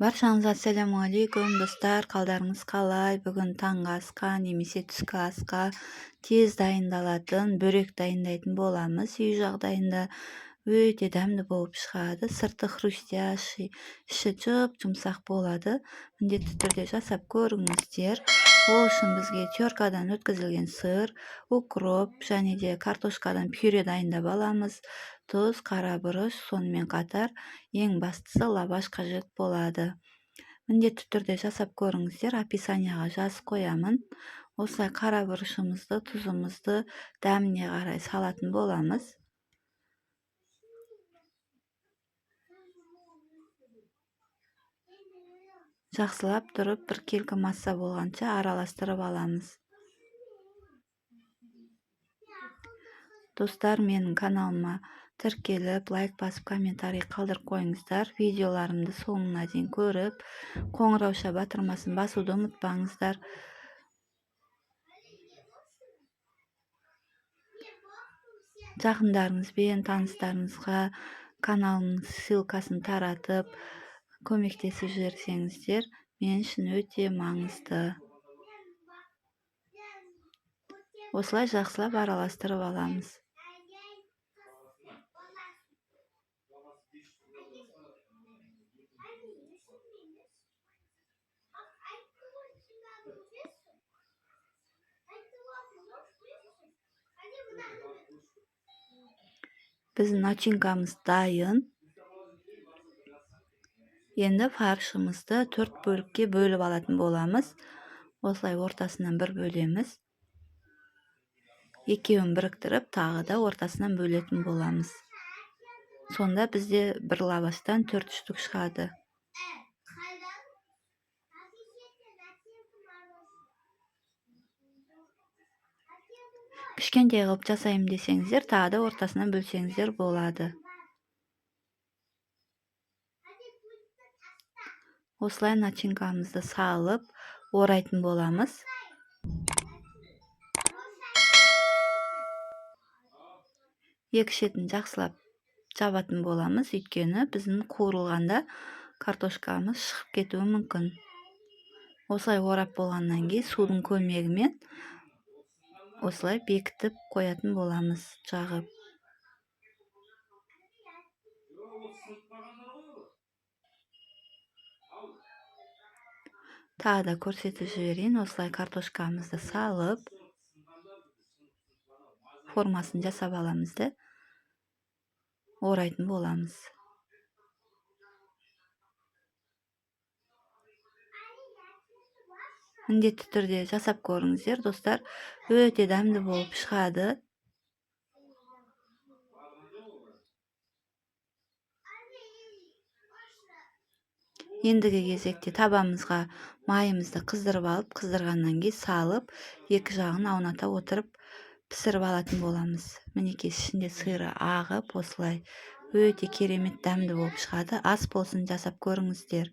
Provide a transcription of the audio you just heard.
Баршаңызға ассалаумағалейкум достар, қалдарыңыз қалай? Бүгін таңғы асқа немесе түскі асқа тез дайындалатын бөрек дайындайтын боламыз. Үй жағдайында өте дәмді болып шығады. Сырты хрустящий, іші жұп-жұмсақ болады. Міндетті түрде жасап көріңіздер. Ол үшін бізге теркадан өткізілген сыр, укроп және де картошкадан пюре дайындап аламыз. Тұз, қара бұрыш, сонымен қатар ең бастысы лаваш қажет болады. Міндетті түрде жасап көріңіздер, описанияға жазып қоямын. Осылай қара бұрышымызды, тұзымызды дәміне қарай салатын боламыз. Жақсылап тұрып біркелкі масса болғанша араластырып аламыз. Достар, менің каналыма тіркеліп, лайк басып, комментарий қалдырып қойыңыздар. Видеоларымды соңына дейін көріп, қоңырауша батырмасын басуды ұмытпаңыздар. Жақындарыңызбен, таныстарыңызға каналымның ссылкасын таратып, көмектесіп жіберсеңіздер, мен үшін өте маңызды. Осылай жақсылап араластырып аламыз. Біздің начинкамыз дайын. Енді фаршымызды 4 бөлікке бөліп алатын боламыз. Осылай ортасынан бір бөлеміз. Екеуін біріктіріп, тағы да ортасынан бөлетін боламыз. Сонда бізде бір лаваштан 4 штук шығады. Кішкентай қылып жасайым десеңіздер, тағы да ортасынан бөлсеңіздер болады. Осылай начинкамызды салып, орайтын боламыз. Екі шетін жақсылап жабатын боламыз, өйткені біздің қуырылғанда картошкамыз шығып кетуі мүмкін. Осылай орап болғаннан кейін судың көмегімен осылай бекітіп қоятын боламыз, жағып. Тағы да көрсетіп жіберейін. Осылай картошкамызды салып, формасын жасап аламыз да орайтын боламыз. Міндетті түрде жасап көріңіздер, достар. Өте дәмді болып шығады. Ендігі кезекте табамызға майымызды қыздырып алып, қыздырғаннан кейін салып, екі жағын ауната отырып пісіріп алатын боламыз. Мінекей ішінде сыры ағып, осылай өте керемет дәмді болып шығады. Ас болсын, жасап көріңіздер.